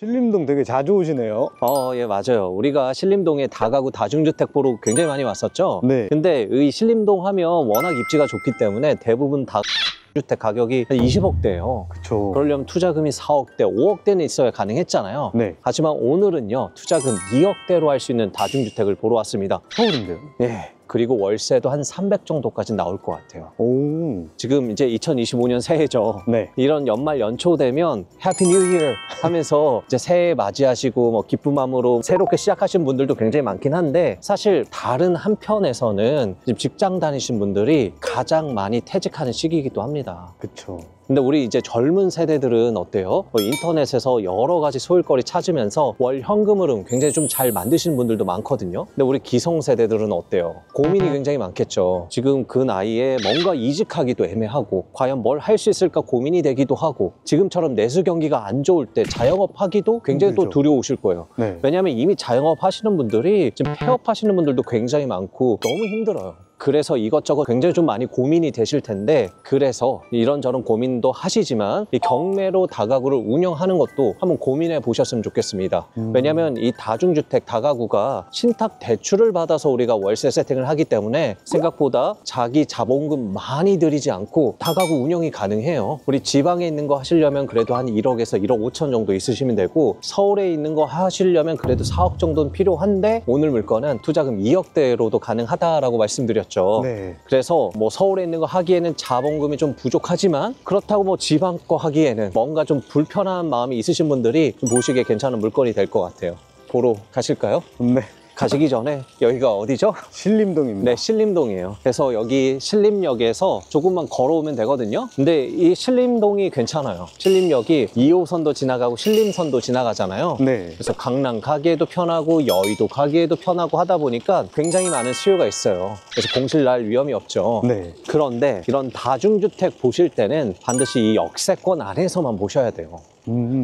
신림동 되게 자주 오시네요. 예, 맞아요. 우리가 신림동에 다가구 다중주택 보러 굉장히 많이 왔었죠? 네. 근데 이 신림동 하면 워낙 입지가 좋기 때문에 대부분 다주택 가격이 한 20억대예요. 그쵸. 그러려면 투자금이 4억대, 5억대는 있어야 가능했잖아요. 네. 하지만 오늘은요, 투자금 2억대로 할 수 있는 다중주택을 보러 왔습니다. 서울인데요? 네. 그리고 월세도 한 300 정도까지 나올 것 같아요. 오. 지금 이제 2025년 새해죠. 네. 이런 연말 연초 되면 해피 뉴 이어 하면서 이제 새해 맞이하시고 뭐 기쁜 마음으로 새롭게 시작하신 분들도 굉장히 많긴 한데, 사실 다른 한편에서는 지금 직장 다니신 분들이 가장 많이 퇴직하는 시기이기도 합니다. 그쵸. 근데 우리 이제 젊은 세대들은 어때요? 인터넷에서 여러 가지 소일거리 찾으면서 월 현금흐름 굉장히 좀 잘 만드시는 분들도 많거든요. 근데 우리 기성세대들은 어때요? 고민이 굉장히 많겠죠. 지금 그 나이에 뭔가 이직하기도 애매하고 과연 뭘 할 수 있을까 고민이 되기도 하고, 지금처럼 내수 경기가 안 좋을 때 자영업 하기도 굉장히 또 두려우실 거예요. 네. 왜냐하면 이미 자영업 하시는 분들이 지금 폐업 하시는 분들도 굉장히 많고 너무 힘들어요. 그래서 이것저것 굉장히 좀 많이 고민이 되실 텐데, 그래서 이런저런 고민도 하시지만 이 경매로 다가구를 운영하는 것도 한번 고민해 보셨으면 좋겠습니다. 왜냐하면 이 다중주택 다가구가 신탁 대출을 받아서 우리가 월세 세팅을 하기 때문에 생각보다 자기 자본금 많이 들이지 않고 다가구 운영이 가능해요. 우리 지방에 있는 거 하시려면 그래도 한 1억에서 1억 5천 정도 있으시면 되고, 서울에 있는 거 하시려면 그래도 4억 정도는 필요한데, 오늘 물건은 투자금 2억대로도 가능하다라고 말씀드렸죠. 네. 그래서 뭐 서울에 있는 거 하기에는 자본금이 좀 부족하지만, 그렇다고 뭐 지방 거 하기에는 뭔가 좀 불편한 마음이 있으신 분들이 좀 보시기에 괜찮은 물건이 될 것 같아요. 보러 가실까요? 네. 가시기 전에 여기가 어디죠? 신림동입니다. 네, 신림동이에요. 그래서 여기 신림역에서 조금만 걸어오면 되거든요. 근데 이 신림동이 괜찮아요. 신림역이 2호선도 지나가고 신림선도 지나가잖아요. 네. 그래서 강남 가기에도 편하고 여의도 가기에도 편하고 하다 보니까 굉장히 많은 수요가 있어요. 그래서 공실 날 위험이 없죠. 네. 그런데 이런 다중주택 보실 때는 반드시 이 역세권 안에서만 보셔야 돼요.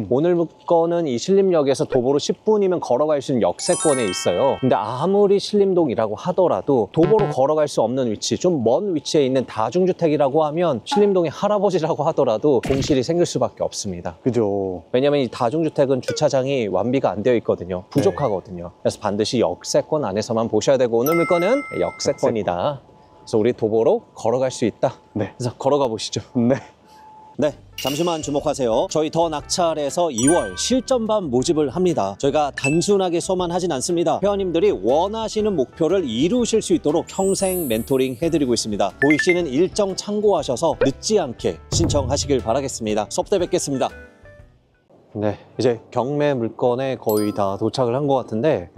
오늘 물건은 이 신림역에서 도보로 10분이면 걸어갈 수 있는 역세권에 있어요. 근데 아무리 신림동이라고 하더라도 도보로 걸어갈 수 없는 위치, 좀 먼 위치에 있는 다중주택이라고 하면 신림동의 할아버지라고 하더라도 공실이 생길 수밖에 없습니다. 그죠. 왜냐면 이 다중주택은 주차장이 완비가 안 되어 있거든요. 부족하거든요. 그래서 반드시 역세권 안에서만 보셔야 되고, 오늘 물건은 역세권이다. 그래서 우리 도보로 걸어갈 수 있다. 네. 그래서 걸어가 보시죠. 네. 네, 잠시만 주목하세요. 저희 더 낙찰에서 2월 실전반 모집을 합니다. 저희가 단순하게 소만하진 않습니다. 회원님들이 원하시는 목표를 이루실 수 있도록 평생 멘토링 해드리고 있습니다. 보이시는 일정 참고하셔서 늦지 않게 신청하시길 바라겠습니다. 수업 때 뵙겠습니다. 네, 이제 경매 물건에 거의 다 도착을 한 것 같은데,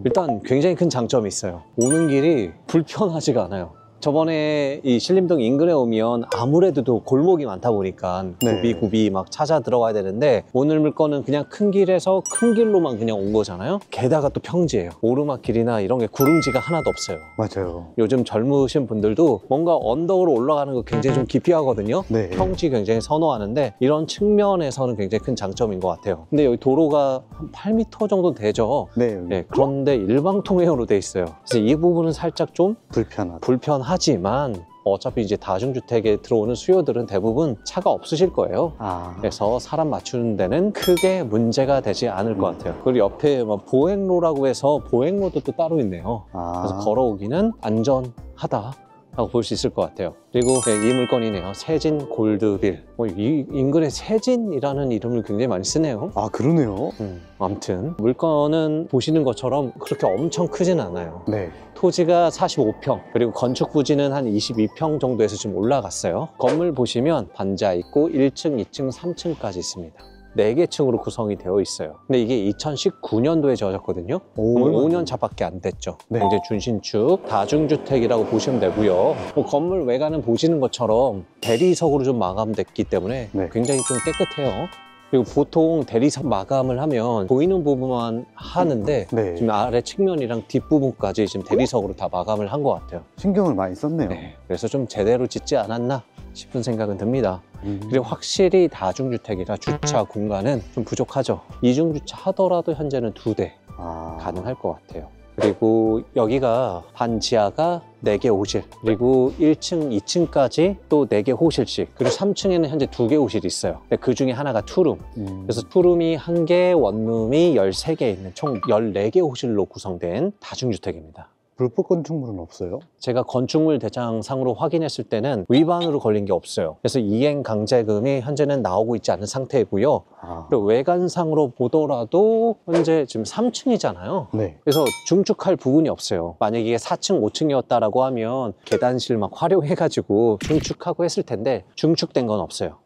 일단 굉장히 큰 장점이 있어요. 오는 길이 불편하지가 않아요. 저번에 이 신림동 인근에 오면 아무래도 골목이 많다 보니까 네. 굽이 막 찾아 들어가야 되는데, 오늘 물건은 그냥 큰 길에서 큰 길로만 그냥 온 거잖아요. 게다가 또 평지예요. 오르막길이나 이런 게 구릉지가 하나도 없어요. 맞아요. 요즘 젊으신 분들도 뭔가 언덕으로 올라가는 거 굉장히 좀 기피 하거든요. 네. 평지 굉장히 선호하는데, 이런 측면에서는 굉장히 큰 장점인 것 같아요. 근데 여기 도로가 한 8m 정도 되죠. 네. 네, 그런데 일방통행으로 돼 있어요. 그래서 이 부분은 살짝 좀 불편하다. 하지만 어차피 이제 다중주택에 들어오는 수요들은 대부분 차가 없으실 거예요. 그래서 사람 맞추는 데는 크게 문제가 되지 않을 것 같아요. 그리고 옆에 뭐 보행로라고 해서 보행로도 또 따로 있네요. 그래서 걸어오기는 안전하다 라고 볼 수 있을 것 같아요. 그리고 이 물건이네요. 세진 골드빌. 이 인근에 세진이라는 이름을 굉장히 많이 쓰네요. 아, 그러네요. 아무튼 물건은 보시는 것처럼 그렇게 엄청 크진 않아요. 네. 토지가 45평, 그리고 건축 부지는 한 22평 정도에서 지금 올라갔어요. 건물 보시면 반지하 있고 1층, 2층, 3층까지 있습니다. 4개 층으로 구성이 되어 있어요. 근데 이게 2019년도에 지어졌거든요. 5년 차밖에 안 됐죠. 네. 이제 준신축, 다중주택이라고 보시면 되고요. 건물 외관은 보시는 것처럼 대리석으로 좀 마감됐기 때문에 네. 굉장히 좀 깨끗해요. 그리고 보통 대리석 마감을 하면 보이는 부분만 하는데, 네. 지금 아래 측면이랑 뒷부분까지 지금 대리석으로 다 마감을 한 것 같아요. 신경을 많이 썼네요. 네, 그래서 좀 제대로 짓지 않았나 싶은 생각은 듭니다. 그리고 확실히 다중주택이라 주차 공간은 좀 부족하죠. 이중주차 하더라도 현재는 2대 가능할 것 같아요. 그리고 여기가 반지하가 4개 호실, 그리고 1층, 2층까지 또 4개 호실씩, 그리고 3층에는 현재 2개 호실이 있어요. 그 중에 하나가 투룸. 그래서 투룸이 1개, 원룸이 13개 있는 총 14개 호실로 구성된 다중주택입니다. 불법 건축물은 없어요? 제가 건축물 대장상으로 확인했을 때는 위반으로 걸린 게 없어요. 그래서 이행 강제금이 현재는 나오고 있지 않은 상태이고요. 그리고 외관상으로 보더라도 현재 지금 3층이잖아요. 네. 그래서 중축할 부분이 없어요. 만약에 이게 4층, 5층이었다라고 하면 계단실 막 활용해가지고 중축하고 했을 텐데 중축된 건 없어요.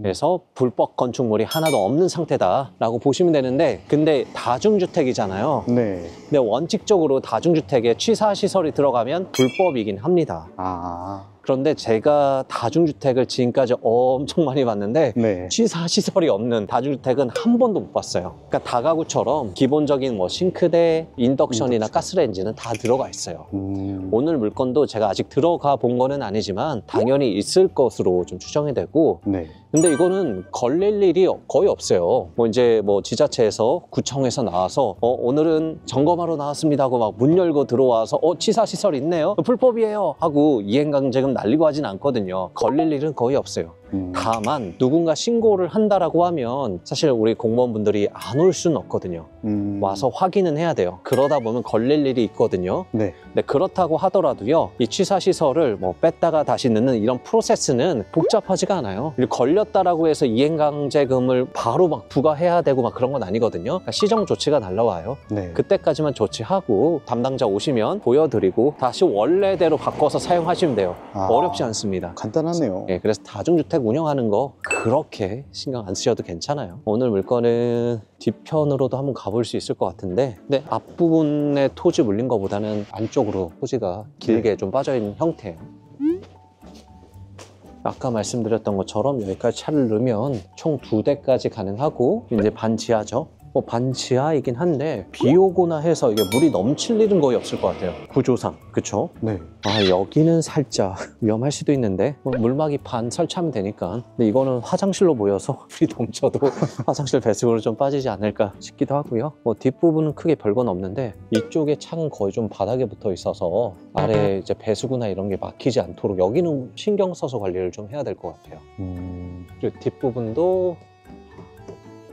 그래서 불법 건축물이 하나도 없는 상태다라고 보시면 되는데, 근데 다중주택이잖아요. 네. 근데 원칙적으로 다중주택에 취사시설이 들어가면 불법이긴 합니다. 그런데 제가 다중주택을 지금까지 엄청 많이 봤는데 네. 취사시설이 없는 다중주택은 한 번도 못 봤어요. 그러니까 다가구처럼 기본적인 뭐 싱크대, 인덕션이나 가스레인지는 다 들어가 있어요. 오늘 물건도 제가 아직 들어가 본 거는 아니지만 당연히 있을 것으로 좀 추정이 되고, 네. 근데 이거는 걸릴 일이 거의 없어요. 뭐 이제 뭐 지자체에서, 구청에서 나와서 오늘은 점검하러 나왔습니다 하고 막 문 열고 들어와서 취사시설 있네요, 불법이에요 하고 이행강제금 날리고 하진 않거든요. 걸릴 일은 거의 없어요. 다만 누군가 신고를 한다라고 하면 사실 우리 공무원분들이 안 올 수는 없거든요. 와서 확인은 해야 돼요. 그러다 보면 걸릴 일이 있거든요. 네. 근데 그렇다고 하더라도요, 이 취사시설을 뭐 뺐다가 다시 넣는 이런 프로세스는 복잡하지가 않아요. 그리고 걸렸다라고 해서 이행강제금을 바로 막 부과해야 되고 막 그런 건 아니거든요. 그러니까 시정 조치가 날라와요. 네. 그때까지만 조치하고 담당자 오시면 보여드리고 다시 원래대로 바꿔서 사용하시면 돼요. 어렵지 않습니다. 간단하네요. 예, 그래서 다중주택 운영하는 거 그렇게 신경 안 쓰셔도 괜찮아요. 오늘 물건은 뒤편으로도 한번 가볼 수 있을 것 같은데, 근데 앞부분에 토지 물린 것보다는 안쪽으로 토지가 길게 좀 빠져있는 형태예요. 아까 말씀드렸던 것처럼 여기까지 차를 넣으면 총 2대까지 가능하고, 이제 반지하죠. 반지하이긴 한데 비 오거나 해서 이게 물이 넘칠 일은 거의 없을 것 같아요, 구조상. 그쵸? 네. 여기는 살짝 위험할 수도 있는데 물막이 반 설치하면 되니까. 근데 이거는 화장실로 보여서 물이 넘쳐도 화장실 배수구로 좀 빠지지 않을까 싶기도 하고요. 뒷부분은 크게 별건 없는데 이쪽에 창은 거의 좀 바닥에 붙어 있어서 아래 이제 배수구나 이런 게 막히지 않도록 여기는 신경 써서 관리를 좀 해야 될 것 같아요. 그리고 뒷부분도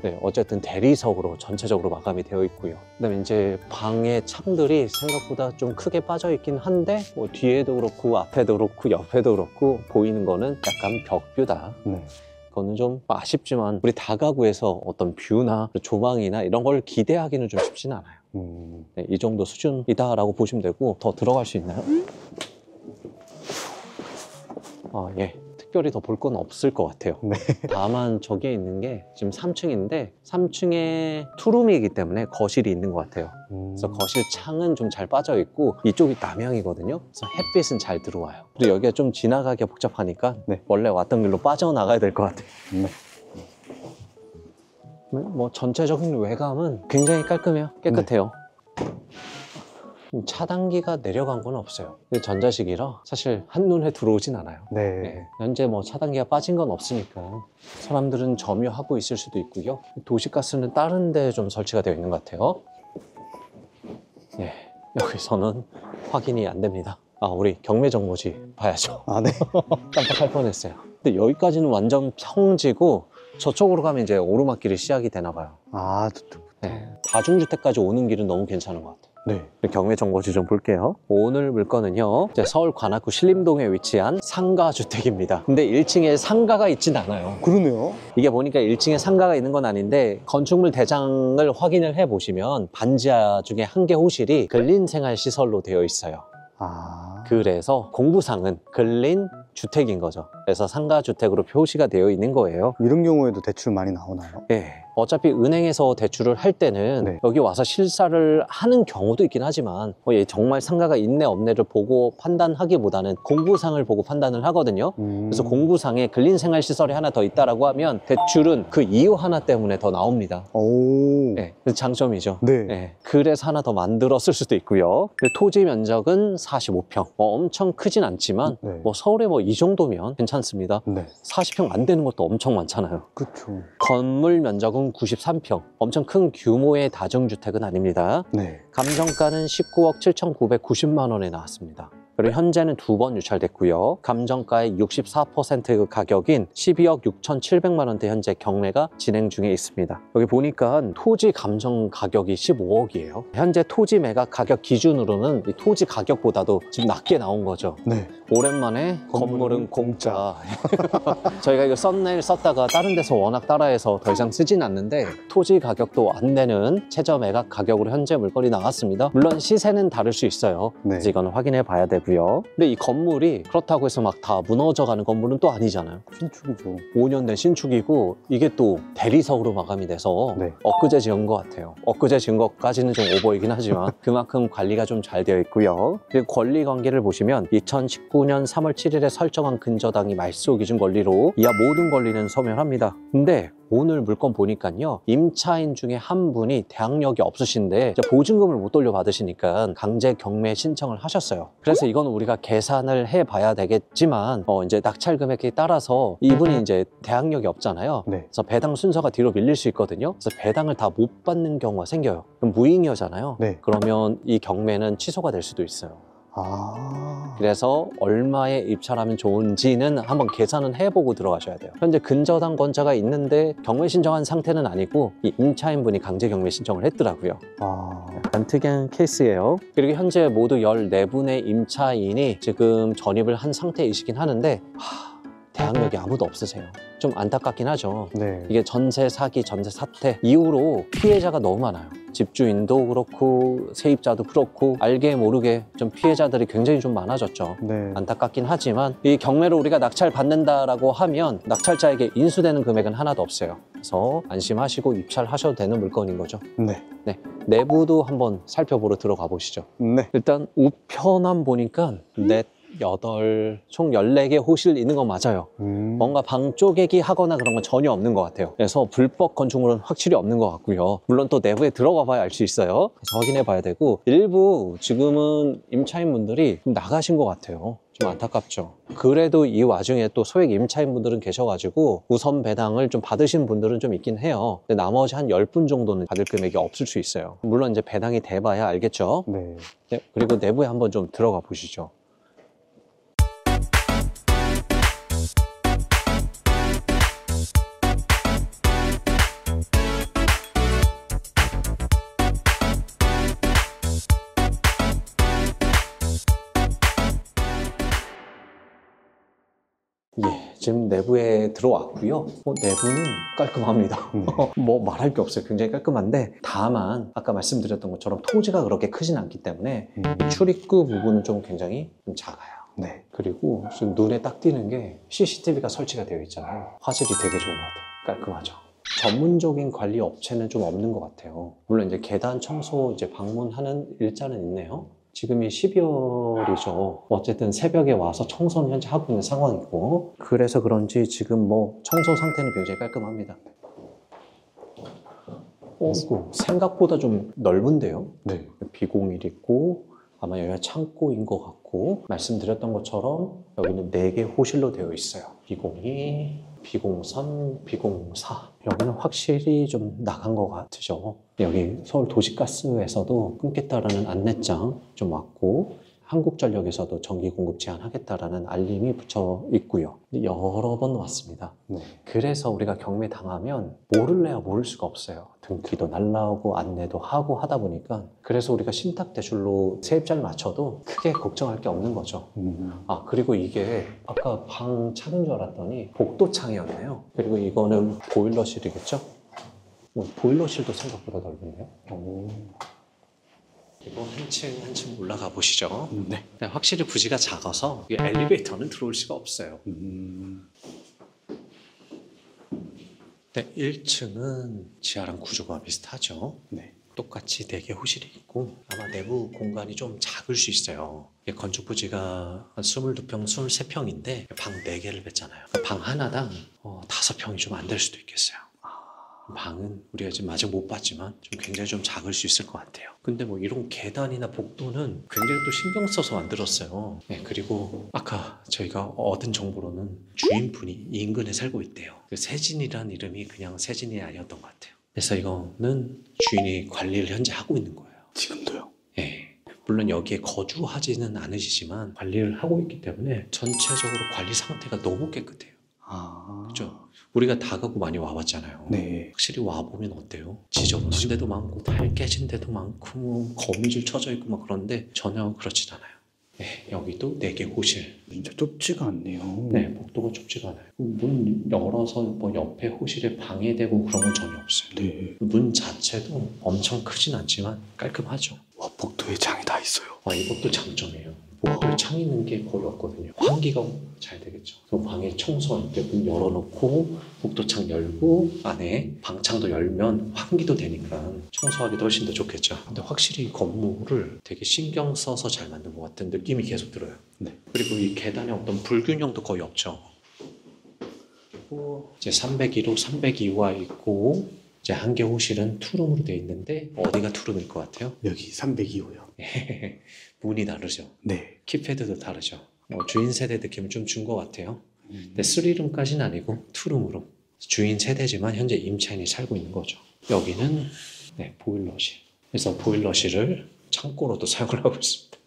네, 어쨌든 대리석으로 전체적으로 마감이 되어 있고요. 그다음에 이제 방의 창들이 생각보다 좀 크게 빠져 있긴 한데 뒤에도 그렇고 앞에도 그렇고 옆에도 그렇고 보이는 거는 약간 벽뷰다. 네. 그거는 좀 아쉽지만 우리 다가구에서 어떤 뷰나 조망이나 이런 걸 기대하기는 좀 쉽지는 않아요. 네, 이 정도 수준이다라고 보시면 되고. 더 들어갈 수 있나요? 예. 특별히 더 볼 건 없을 것 같아요. 네. 다만 저기에 있는 게 지금 3층인데 3층에 투룸이기 때문에 거실이 있는 것 같아요. 그래서 거실 창은 좀 잘 빠져 있고 이쪽이 남향이거든요. 그래서 햇빛은 잘 들어와요. 그리고 여기가 좀 지나가기 복잡하니까 네. 원래 왔던 길로 빠져나가야 될 것 같아요. 네. 전체적인 외관은 굉장히 깔끔해요. 깨끗해요. 차단기가 내려간 건 없어요. 전자식이라 사실 한눈에 들어오진 않아요. 네. 네, 현재 차단기가 빠진 건 없으니까 사람들은 점유하고 있을 수도 있고요. 도시가스는 다른 데 좀 설치가 되어 있는 것 같아요. 네, 여기서는 확인이 안 됩니다. 우리 경매 정보지 봐야죠. 네. 깜빡할 뻔했어요. 근데 여기까지는 완전 평지고 저쪽으로 가면 이제 오르막길이 시작이 되나 봐요. 네, 다중주택까지 오는 길은 너무 괜찮은 것 같아요. 네. 경매 정보지 좀 볼게요. 오늘 물건은요, 이제 서울 관악구 신림동에 위치한 상가주택입니다. 근데 1층에 상가가 있진 않아요. 그러네요. 이게 보니까 1층에 상가가 있는 건 아닌데 건축물 대장을 확인을 해보시면 반지하 중에 1개 호실이 근린생활시설로 되어 있어요. 그래서 공부상은 근린 주택인 거죠. 그래서 상가주택으로 표시가 되어 있는 거예요. 이런 경우에도 대출 많이 나오나요? 네. 어차피 은행에서 대출을 할 때는 네. 여기 와서 실사를 하는 경우도 있긴 하지만 얘 정말 상가가 있네 없네를 보고 판단하기보다는 공부상을 보고 판단을 하거든요. 그래서 공부상에 근린생활시설이 하나 더 있다라고 하면 대출은 그 이유 하나 때문에 더 나옵니다. 네, 그 장점이죠. 네. 네, 그래서 하나 더 만들었을 수도 있고요. 토지 면적은 45평. 엄청 크진 않지만 네. 뭐 서울에 뭐 이 정도면 괜찮습니다. 네. 40평 안 되는 것도 엄청 많잖아요. 그쵸. 건물 면적은 93평. 엄청 큰 규모의 다중주택은 아닙니다. 네. 감정가는 19억 7,990만 원에 나왔습니다. 그리고 현재는 2번 유찰됐고요. 감정가의 64% 가격인 12억 6,700만 원대 현재 경매가 진행 중에 있습니다. 여기 보니까 토지 감정 가격이 15억이에요. 현재 토지 매각 가격 기준으로는 이 토지 가격보다도 지금 낮게 나온 거죠. 네. 오랜만에 건물은 공짜. 저희가 이거 썸네일 썼다가 다른 데서 워낙 따라해서 더 이상 쓰진 않는데 토지 가격도 안 내는 최저 매각 가격으로 현재 물건이 나왔습니다. 물론 시세는 다를 수 있어요. 네. 그래서 이거는 확인해 봐야 되고요. 근데 이 건물이 그렇다고 해서 막 다 무너져 가는 건물은 또 아니잖아요. 신축이죠. 5년 된 신축이고 이게 또 대리석으로 마감이 돼서 네. 엊그제 지은 것 같아요. 엊그제 지은 것까지는 좀 오버이긴 하지만 그만큼 관리가 좀 잘 되어 있고요. 그리고 권리 관계를 보시면 2019년 3월 7일에 설정한 근저당이 말소 기준 권리로 이하 모든 권리는 소멸합니다. 근데 오늘 물건 보니까요, 임차인 중에 한 분이 대항력이 없으신데 이제 보증금을 못 돌려받으시니까 강제 경매 신청을 하셨어요. 그래서 이건 우리가 계산을 해봐야 되겠지만 이제 낙찰 금액에 따라서 이분이 이제 대항력이 없잖아요. 네. 그래서 배당 순서가 뒤로 밀릴 수 있거든요. 그래서 배당을 다 못 받는 경우가 생겨요. 그럼 무잉여잖아요. 네. 그러면 이 경매는 취소가 될 수도 있어요. 아. 그래서 얼마에 입찰하면 좋은지는 한번 계산은 해보고 들어가셔야 돼요. 현재 근저당 권자가 있는데 경매 신청한 상태는 아니고 이 임차인분이 강제 경매 신청을 했더라고요. 아. 약간 특이한 케이스예요. 그리고 현재 모두 14분의 임차인이 지금 전입을 한 상태이시긴 하는데 대항력이 아무도 없으세요. 좀 안타깝긴 하죠. 네. 이게 전세 사기, 전세 사태 이후로 피해자가 너무 많아요. 집주인도 그렇고 세입자도 그렇고 알게 모르게 좀 피해자들이 굉장히 좀 많아졌죠. 네. 안타깝긴 하지만 이 경매로 우리가 낙찰 받는다라고 하면 낙찰자에게 인수되는 금액은 하나도 없어요. 그래서 안심하시고 입찰하셔도 되는 물건인 거죠. 네. 네, 내부도 한번 살펴보러 들어가 보시죠. 네. 일단 우편함 보니까 넷, 8, 총 14개 호실 있는 건 맞아요. 뭔가 방 쪼개기 하거나 그런 건 전혀 없는 것 같아요. 그래서 불법 건축물은 확실히 없는 것 같고요. 물론 또 내부에 들어가 봐야 알 수 있어요. 그래서 확인해 봐야 되고 일부 지금은 임차인분들이 좀 나가신 것 같아요. 좀 안타깝죠. 그래도 이 와중에 또 소액 임차인분들은 계셔가지고 우선 배당을 좀 받으신 분들은 좀 있긴 해요. 근데 나머지 한 10분 정도는 받을 금액이 없을 수 있어요. 물론 이제 배당이 돼봐야 알겠죠. 네. 네, 그리고 내부에 한번 좀 들어가 보시죠. 예, 지금 내부에 들어왔고요. 내부는 깔끔합니다. 뭐 말할 게 없어요. 굉장히 깔끔한데 다만 아까 말씀드렸던 것처럼 토지가 그렇게 크진 않기 때문에 출입구 부분은 좀 굉장히 좀 작아요. 네. 그리고 지금 눈에 딱 띄는 게 CCTV가 설치가 되어 있잖아요. 화질이 되게 좋은 것 같아요. 깔끔하죠. 전문적인 관리 업체는 좀 없는 것 같아요. 물론 이제 계단 청소 이제 방문하는 일자는 있네요. 지금이 12월이죠. 어쨌든 새벽에 와서 청소는 현재 하고 있는 상황이고 그래서 그런지 지금 뭐 청소 상태는 굉장히 깔끔합니다. 생각보다 좀 넓은데요. 네. 비공일 있고 아마 여기가 창고인 것 같고 말씀드렸던 것처럼 여기는 4개 호실로 되어 있어요. 비공이 비공삼, 비공사 여기는 확실히 좀 나간 것 같으죠. 여기 서울도시가스에서도 끊겠다라는 안내장 좀 왔고 한국전력에서도 전기 공급 제한하겠다라는 알림이 붙여 있고요. 여러 번 왔습니다. 네. 그래서 우리가 경매 당하면 모를래야 모를 수가 없어요. 등기도 날라오고 안내도 하고 하다 보니까 그래서 우리가 신탁 대출로 세입자를 맞춰도 크게 걱정할 게 없는 거죠. 아 그리고 이게 아까 방 창인 줄 알았더니 복도창이었네요. 그리고 이거는 보일러실이겠죠? 보일러실도 생각보다 넓은데요. 그리고 한 층 올라가 보시죠. 네. 확실히 부지가 작아서 엘리베이터는 들어올 수가 없어요. 네, 1층은 지하랑 구조가 비슷하죠. 네. 똑같이 4개 호실이 있고 아마 내부 공간이 좀 작을 수 있어요. 건축 부지가 한 22평, 23평인데 방 4개를 뺐잖아요. 방 하나당 5평이 좀 안 될 수도 있겠어요. 방은 우리가 지금 아직 못 봤지만 좀 굉장히 좀 작을 수 있을 것 같아요. 근데 뭐 이런 계단이나 복도는 굉장히 또 신경 써서 만들었어요. 네, 그리고 아까 저희가 얻은 정보로는 주인분이 이 인근에 살고 있대요. 그 세진이란 이름이 그냥 세진이 아니었던 것 같아요. 그래서 이거는 주인이 관리를 현재 하고 있는 거예요. 지금도요? 네. 물론 여기에 거주하지는 않으시지만 관리를 하고 있기 때문에 전체적으로 관리 상태가 너무 깨끗해요. 아. 그렇죠? 우리가 다가구 많이 와봤잖아요. 네. 확실히 와보면 어때요? 지저분한 데도 많고 달 깨진 데도 많고 뭐 거미줄 쳐져 있고 막 그런데 전혀 그렇진 않아요. 네, 여기도 4개 호실. 진짜 좁지가 않네요. 네, 복도가 좁지가 않아요. 문 열어서 뭐 옆에 호실에 방해되고 그런 건 전혀 없어요. 네. 문 자체도 엄청 크진 않지만 깔끔하죠. 와, 복도에 장이 다 있어요. 이것도 장점이에요. 복도에 창 있는 게 거의 없거든요. 환기가 잘 되겠죠. 그럼 방에 청소할 때 문 열어놓고 복도창 열고 안에 방창도 열면 환기도 되니까 청소하기도 훨씬 더 좋겠죠. 근데 확실히 이 건물을 되게 신경 써서 잘 만든 것 같은 느낌이 계속 들어요. 네. 그리고 이 계단에 어떤 불균형도 거의 없죠. 그리고 이제 302로 302와 있고 이제 한 개 호실은 투룸으로 되어 있는데 어디가 투룸일 것 같아요? 여기 302호요. 문이 다르죠. 네. 키패드도 다르죠. 주인 세대 느낌을 좀 준 것 같아요. 근데 3룸까지는 아니고 2룸으로 주인 세대지만 현재 임차인이 살고 있는 거죠. 여기는 네, 보일러실. 그래서 보일러실을 창고로도 사용을 하고 있습니다.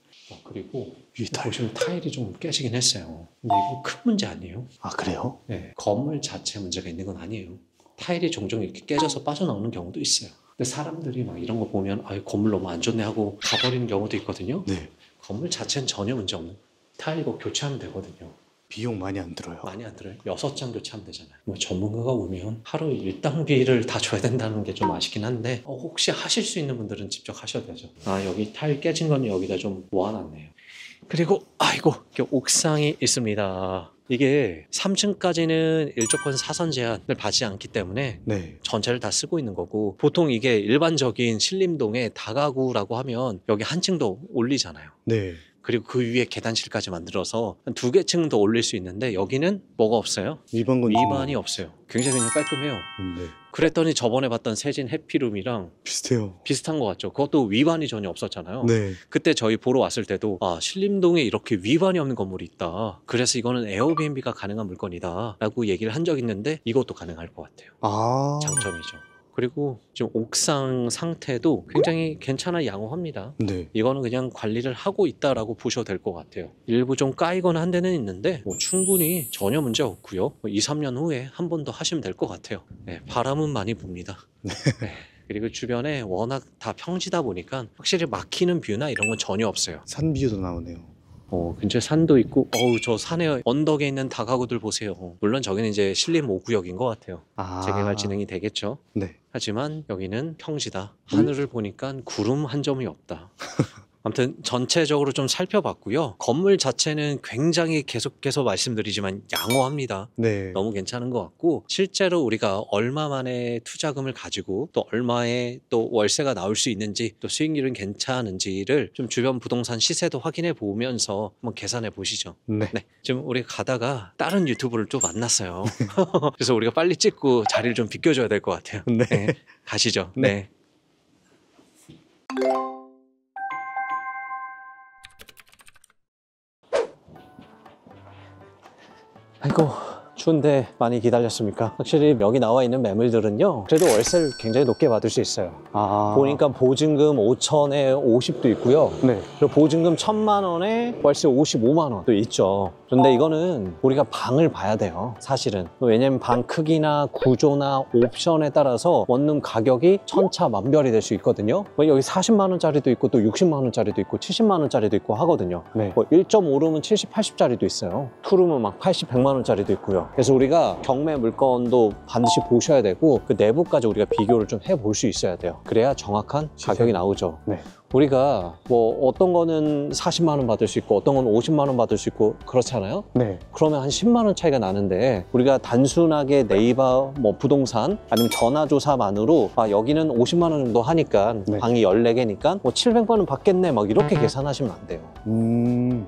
그리고 위에 타일. 보시면 타일이 좀 깨지긴 했어요. 근데 이거 큰 문제 아니에요. 아, 그래요? 네, 건물 자체 문제가 있는 건 아니에요. 타일이 종종 이렇게 깨져서 빠져나오는 경우도 있어요. 근데 사람들이 막 이런 거 보면 건물 너무 안 좋네 하고 가버리는 경우도 있거든요. 네. 건물 자체는 전혀 문제 없는. 타일 이거 교체하면 되거든요. 비용 많이 안 들어요. 많이 안 들어요. 6장 교체하면 되잖아요. 뭐 전문가가 오면 하루 일당비를 다 줘야 된다는 게 좀 아쉽긴 한데 혹시 하실 수 있는 분들은 직접 하셔야 되죠. 여기 타일 깨진 건 여기다 좀 모아놨네요. 그리고 이렇게 옥상이 있습니다. 이게 3층까지는 일조권 사선 제한을 받지 않기 때문에 네. 전체를 다 쓰고 있는 거고, 보통 이게 일반적인 신림동의 다가구라고 하면 여기 한 층 더 올리잖아요. 네. 그리고 그 위에 계단실까지 만들어서 한 2개 층 더 올릴 수 있는데 여기는 뭐가 없어요. 위반 건지. 위반이 없어요. 굉장히 그냥 깔끔해요. 네. 그랬더니 저번에 봤던 세진 해피룸이랑 비슷해요. 비슷한 것 같죠. 그것도 위반이 전혀 없었잖아요. 네. 그때 저희 보러 왔을 때도 신림동에 이렇게 위반이 없는 건물이 있다. 그래서 이거는 에어비앤비가 가능한 물건이다 라고 얘기를 한 적이 있는데 이것도 가능할 것 같아요. 아. 장점이죠. 그리고 지금 옥상 상태도 굉장히 괜찮아 양호합니다. 네. 이거는 그냥 관리를 하고 있다라고 보셔도 될 것 같아요. 일부 좀 까이거나 한 데는 있는데 충분히 전혀 문제 없고요. 2, 3년 후에 한 번 더 하시면 될 것 같아요. 네, 바람은 많이 붑니다. 네. 그리고 주변에 워낙 다 평지다 보니까 확실히 막히는 뷰나 이런 건 전혀 없어요. 산 뷰도 나오네요. 근처에 산도 있고 저 산에 언덕에 있는 다가구들 보세요. 물론 저기는 이제 신림 5구역인 것 같아요. 아. 재개발 진행이 되겠죠. 네. 하지만 여기는 평지다. 하늘을 보니까 구름 한 점이 없다. 아무튼 전체적으로 좀 살펴봤고요. 건물 자체는 굉장히 계속해서 말씀드리지만 양호합니다. 네. 너무 괜찮은 것 같고, 실제로 우리가 얼마만의 투자금을 가지고 또 얼마의 또 월세가 나올 수 있는지, 또 수익률은 괜찮은지를 좀 주변 부동산 시세도 확인해 보면서 한번 계산해 보시죠. 네. 네, 지금 우리가 가다가 다른 유튜브를 또 만났어요. 그래서 우리가 빨리 찍고 자리를 좀 비켜줘야 될 것 같아요. 네. 네, 가시죠. 네. 네. 아이고, 추운데 많이 기다렸습니까? 확실히 여기 나와 있는 매물들은요, 그래도 월세를 굉장히 높게 받을 수 있어요. 아. 보니까 보증금 5천에 50도 있고요. 네. 그리고 보증금 1,000만 원에 월세 55만 원도 있죠. 그런데 이거는 우리가 방을 봐야 돼요, 사실은. 왜냐면 방 크기나 구조나 옵션에 따라서 원룸 가격이 천차만별이 될 수 있거든요. 여기 40만 원짜리도 있고 또 60만 원짜리도 있고 70만 원짜리도 있고 하거든요. 네. 1.5룸은 70, 80짜리도 있어요. 2룸은 막 80, 100만 원짜리도 있고요. 그래서 우리가 경매 물건도 반드시 보셔야 되고 그 내부까지 우리가 비교를 좀 해볼 수 있어야 돼요. 그래야 정확한 가격이 나오죠. 네. 우리가 뭐 어떤 거는 40만 원 받을 수 있고 어떤 건 50만 원 받을 수 있고 그렇잖아요. 네. 그러면 한 10만 원 차이가 나는데, 우리가 단순하게 네이버 뭐 부동산 아니면 전화조사만으로 여기는 50만 원 정도 하니까 네. 방이 14개니까 뭐 700만 원 받겠네 막 이렇게 계산하시면 안 돼요.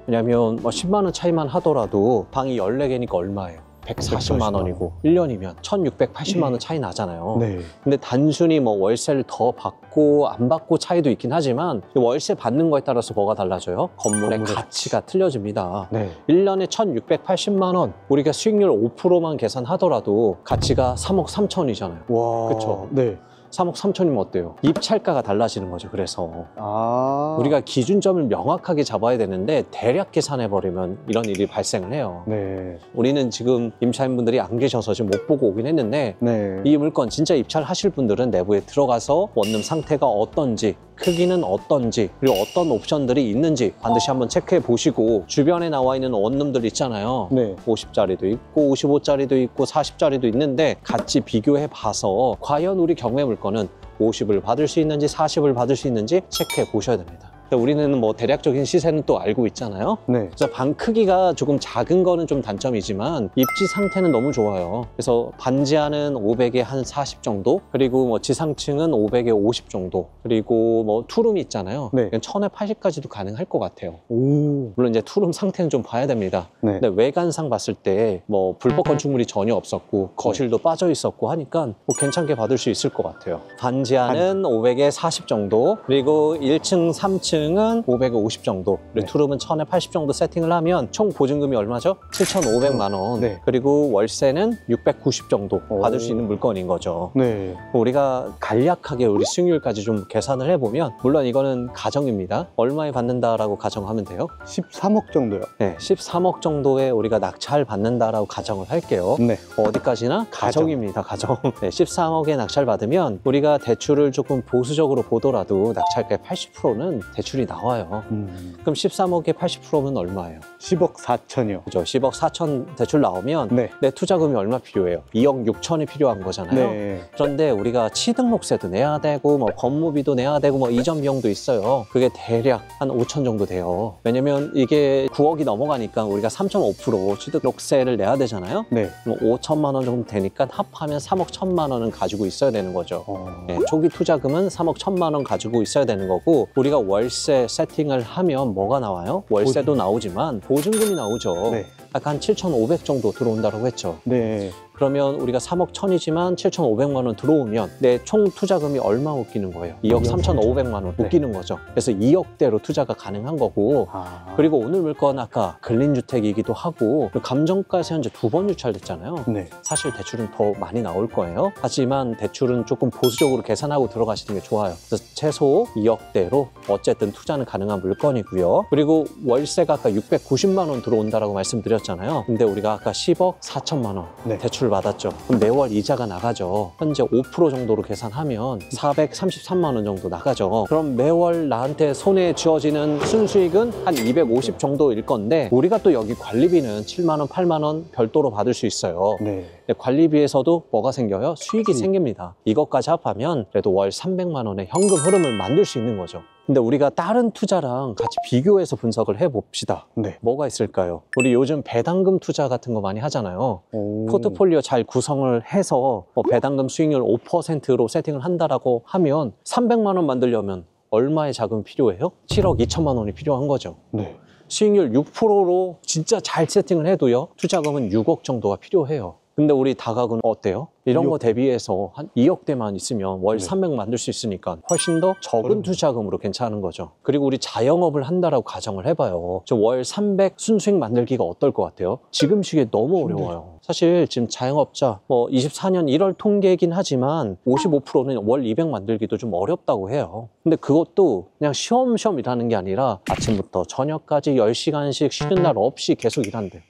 왜냐면 뭐 10만 원 차이만 하더라도 방이 14개니까 얼마예요? 140만 원이고 1년이면 1,680만 원 차이 나잖아요. 네. 근데 단순히 뭐 월세를 더 받고 안 받고 차이도 있긴 하지만 월세 받는 거에 따라서 뭐가 달라져요? 건물의 가치가 틀려집니다. 네. 1년에 1,680만 원, 우리가 수익률 5%만 계산하더라도 가치가 3억 3천이잖아요. 와. 그쵸? 네. 3억 3천이면 어때요? 입찰가가 달라지는 거죠. 그래서 아. 우리가 기준점을 명확하게 잡아야 되는데 대략 계산해버리면 이런 일이 발생을 해요. 네. 우리는 지금 임차인분들이 안 계셔서 지금 못 보고 오긴 했는데 네. 이 물건 진짜 입찰하실 분들은 내부에 들어가서 원룸 상태가 어떤지, 크기는 어떤지, 그리고 어떤 옵션들이 있는지 반드시 한번 체크해 보시고, 주변에 나와 있는 원룸들 있잖아요. 네. 50짜리도 있고 55짜리도 있고 40짜리도 있는데 같이 비교해 봐서 과연 우리 경매 물건은 50을 받을 수 있는지 40을 받을 수 있는지 체크해 보셔야 됩니다. 우리는 뭐 대략적인 시세는 또 알고 있잖아요. 네. 그래서 방 크기가 조금 작은 거는 좀 단점이지만 입지 상태는 너무 좋아요. 그래서 반지하는 500에 한 40 정도, 그리고 뭐 지상층은 500에 50 정도, 그리고 뭐 투룸이 있잖아요. 네. 1000에 80까지도 가능할 것 같아요. 오. 물론 이제 투룸 상태는 좀 봐야 됩니다. 네. 근데 외관상 봤을 때 뭐 불법 건축물이 전혀 없었고 거실도 빠져 있었고 하니까 뭐 괜찮게 받을 수 있을 것 같아요. 반지하는 500에 40 정도, 그리고 1층, 3층은 500에 50 정도, 그리고 네. 투룸은 1000에 80 정도 세팅을 하면 총 보증금이 얼마죠? 7,500만 원. 네. 그리고 월세는 690 정도 오. 받을 수 있는 물건인 거죠. 네. 우리가 간략하게 우리 수익률까지 좀 계산을 해보면, 물론 이거는 가정입니다. 얼마에 받는다라고 가정하면 돼요? 13억 정도요. 네, 13억 정도에 우리가 낙찰 받는다라고 가정을 할게요. 네. 어디까지나 가정입니다. 가정. 네, 13억에 낙찰 받으면 우리가 대출을 조금 보수적으로 보더라도 낙찰가의 80%는 대출이 나와요. 그럼 13억에 80%면 얼마예요? 10억 4천이요. 그죠? 10억 4천 대출 나오면 네. 내 투자금이 얼마 필요해요? 2억 6천이 필요한 거잖아요. 네. 그런데 우리가 취등록세도 내야 되고 뭐 법무비도 내야 되고 뭐 이전 비용도 있어요. 그게 대략 한 5천 정도 돼요. 왜냐면 이게 9억이 넘어가니까 우리가 3.5% 취득록세를 내야 되잖아요. 네. 뭐 5천만 원 정도 되니까 합하면 3억 1천만 원은 가지고 있어야 되는 거죠. 네, 초기 투자금은 3억 1천만 원 가지고 있어야 되는 거고, 우리가 월세 세팅을 하면 뭐가 나와요? 월세도 나오지만 보증금이 나오죠. 네. 아까 한 7,500 정도 들어온다고 했죠. 네. 그러면 우리가 3억 1천이지만 7,500만 원 들어오면 내 총 투자금이 얼마 웃기는 거예요? 2억 3,500만 원 네. 웃기는 거죠. 그래서 2억대로 투자가 가능한 거고, 그리고 오늘 물건 아까 근린주택이기도 하고 감정가에서 현재 2번 유찰됐잖아요. 네. 사실 대출은 더 많이 나올 거예요. 하지만 대출은 조금 보수적으로 계산하고 들어가시는 게 좋아요. 그래서 최소 2억대로 어쨌든 투자는 가능한 물건이고요. 그리고 월세가 아까 690만 원 들어온다라고 말씀드렸잖아요. 근데 우리가 아까 10억 4천만 원 네. 대출을 받았죠. 그럼 매월 이자가 나가죠. 현재 5% 정도로 계산하면 433만 원 정도 나가죠. 그럼 매월 나한테 손에 쥐어지는 순수익은 한 250 정도일 건데, 우리가 또 여기 관리비는 7만 원, 8만 원 별도로 받을 수 있어요. 네. 관리비에서도 뭐가 생겨요? 수익이 생깁니다. 이것까지 합하면 그래도 월 300만 원의 현금 흐름을 만들 수 있는 거죠. 근데 우리가 다른 투자랑 같이 비교해서 분석을 해봅시다. 네. 뭐가 있을까요? 우리 요즘 배당금 투자 같은 거 많이 하잖아요. 오. 포트폴리오 잘 구성을 해서 뭐 배당금 수익률 5%로 세팅을 한다라고 하면 300만 원 만들려면 얼마의 자금이 필요해요? 7억 2천만 원이 필요한 거죠. 네. 수익률 6%로 진짜 잘 세팅을 해도요, 투자금은 6억 정도가 필요해요. 근데 우리 다가구는 어때요? 이런 2억. 거 대비해서 한 2억대만 있으면 월 네. 300 만들 수 있으니까 훨씬 더 적은 투자금으로 괜찮은 거죠. 그리고 우리 자영업을 한다라고 가정을 해봐요. 저 월 300 순수익 만들기가 어떨 것 같아요? 지금 시기에 너무 어려워요. 사실 지금 자영업자 뭐 24년 1월 통계이긴 하지만 55%는 월 200 만들기도 좀 어렵다고 해요. 근데 그것도 그냥 쉬엄쉬엄 일하는 게 아니라 아침부터 저녁까지 10시간씩 쉬는 날 없이 계속 일한대.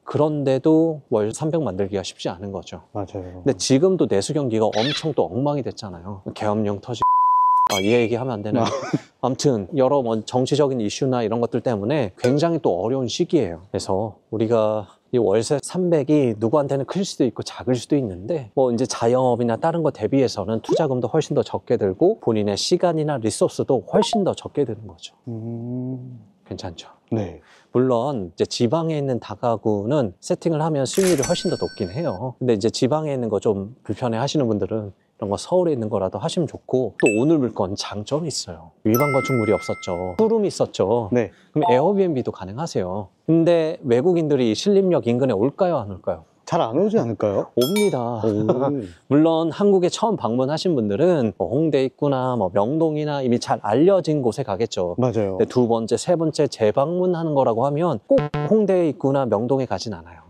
그런데도 월 300 만들기가 쉽지 않은 거죠. 맞아요. 근데 지금도 내수 경기가 엄청 또 엉망이 됐잖아요. 계엄령 터지고, 이 얘기하면 안 되나요? 아무튼 여러 뭐 정치적인 이슈나 이런 것들 때문에 굉장히 또 어려운 시기예요. 그래서 우리가 이 월세 300이 누구한테는 클 수도 있고 작을 수도 있는데, 뭐 이제 자영업이나 다른 거 대비해서는 투자금도 훨씬 더 적게 들고 본인의 시간이나 리소스도 훨씬 더 적게 드는 거죠. 괜찮죠? 네. 물론 이제 지방에 있는 다가구는 세팅을 하면 수익률이 훨씬 더 높긴 해요. 근데 이제 지방에 있는 거 좀 불편해 하시는 분들은 이런 거 서울에 있는 거라도 하시면 좋고, 또 오늘 물건 장점이 있어요. 일반 건축물이 없었죠. 푸름이 있었죠. 네. 그럼 에어비앤비도 가능하세요. 근데 외국인들이 신림역 인근에 올까요, 안 올까요? 잘 안 오지 않을까요? 옵니다. 오. 물론 한국에 처음 방문하신 분들은 뭐 홍대 입구나 뭐 명동이나 이미 잘 알려진 곳에 가겠죠. 맞아요. 근데 두 번째, 세 번째 재방문하는 거라고 하면 꼭 홍대에 있구나 명동에 가진 않아요.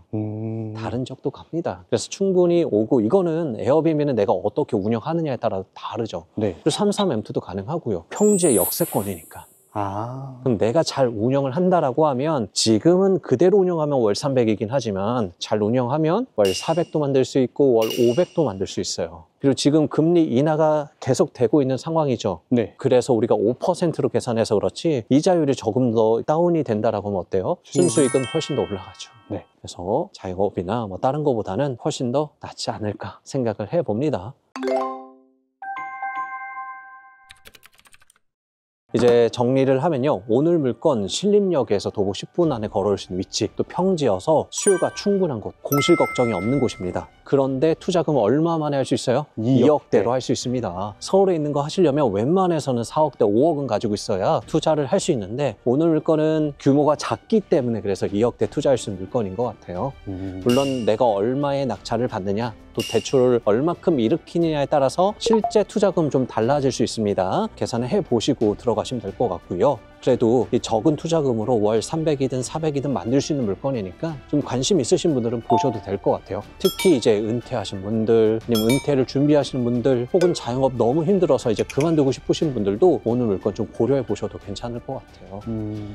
다른 지역도 갑니다. 그래서 충분히 오고, 이거는 에어비앤비는 내가 어떻게 운영하느냐에 따라 다르죠. 네. 그리고 33M2도 가능하고요. 평지의 역세권이니까. 아. 그럼 내가 잘 운영을 한다라고 하면, 지금은 그대로 운영하면 월 300이긴 하지만 잘 운영하면 월 400도 만들 수 있고 월 500도 만들 수 있어요. 그리고 지금 금리 인하가 계속 되고 있는 상황이죠. 네. 그래서 우리가 5%로 계산해서 그렇지 이자율이 조금 더 다운이 된다라고 하면 어때요? 순수익은 훨씬 더 올라가죠. 네. 그래서 자영업이나 뭐 다른 거보다는 훨씬 더 낫지 않을까 생각을 해봅니다. 이제 정리를 하면요, 오늘 물건 신림역에서 도보 10분 안에 걸어올 수 있는 위치, 또 평지여서 수요가 충분한 곳, 공실 걱정이 없는 곳입니다. 그런데 투자금 얼마 만에 할 수 있어요? 2억대로 할 수 있습니다. 서울에 있는 거 하시려면 웬만해서는 4억대, 5억은 가지고 있어야 투자를 할 수 있는데, 오늘 물건은 규모가 작기 때문에 그래서 2억대 투자할 수 있는 물건인 것 같아요. 물론 내가 얼마의 낙찰을 받느냐, 또 대출을 얼마큼 일으키느냐에 따라서 실제 투자금 좀 달라질 수 있습니다. 계산을 해보시고 들어가시면 될 것 같고요. 그래도 이 적은 투자금으로 월 300이든 400이든 만들 수 있는 물건이니까 좀 관심 있으신 분들은 보셔도 될 것 같아요. 특히 이제 은퇴하신 분들, 아니면 은퇴를 준비하시는 분들, 혹은 자영업 너무 힘들어서 이제 그만두고 싶으신 분들도 오늘 물건 좀 고려해 보셔도 괜찮을 것 같아요.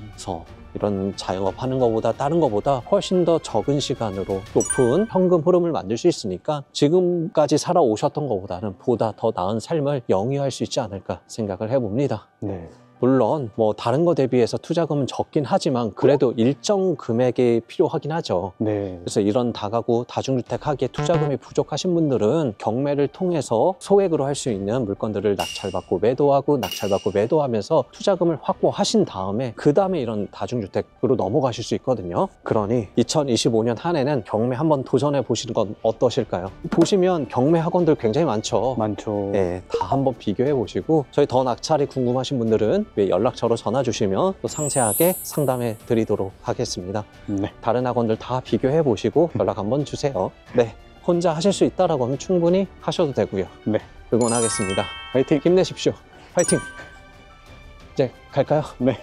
그래서 이런 자영업 하는 것보다 다른 것보다 훨씬 더 적은 시간으로 높은 현금 흐름을 만들 수 있으니까 지금까지 살아오셨던 것보다는 보다 더 나은 삶을 영위할 수 있지 않을까 생각을 해봅니다. 네. 물론 뭐 다른 거 대비해서 투자금은 적긴 하지만 그래도 일정 금액이 필요하긴 하죠. 네. 그래서 이런 다가구, 다중주택 하기에 투자금이 부족하신 분들은 경매를 통해서 소액으로 할 수 있는 물건들을 낙찰받고 매도하고 낙찰받고 매도하면서 투자금을 확보하신 다음에 그 다음에 이런 다중주택으로 넘어가실 수 있거든요. 그러니 2025년 한 해는 경매 한번 도전해 보시는 건 어떠실까요? 보시면 경매 학원들 굉장히 많죠. 많죠. 네, 다 한번 비교해 보시고, 저희 더 낙찰이 궁금하신 분들은 연락처로 전화 주시면 또 상세하게 상담해 드리도록 하겠습니다. 네. 다른 학원들 다 비교해 보시고 연락 한번 주세요. 네, 혼자 하실 수 있다라고 하면 충분히 하셔도 되고요. 네. 응원하겠습니다. 화이팅! 힘내십시오. 화이팅! 이제 갈까요? 네.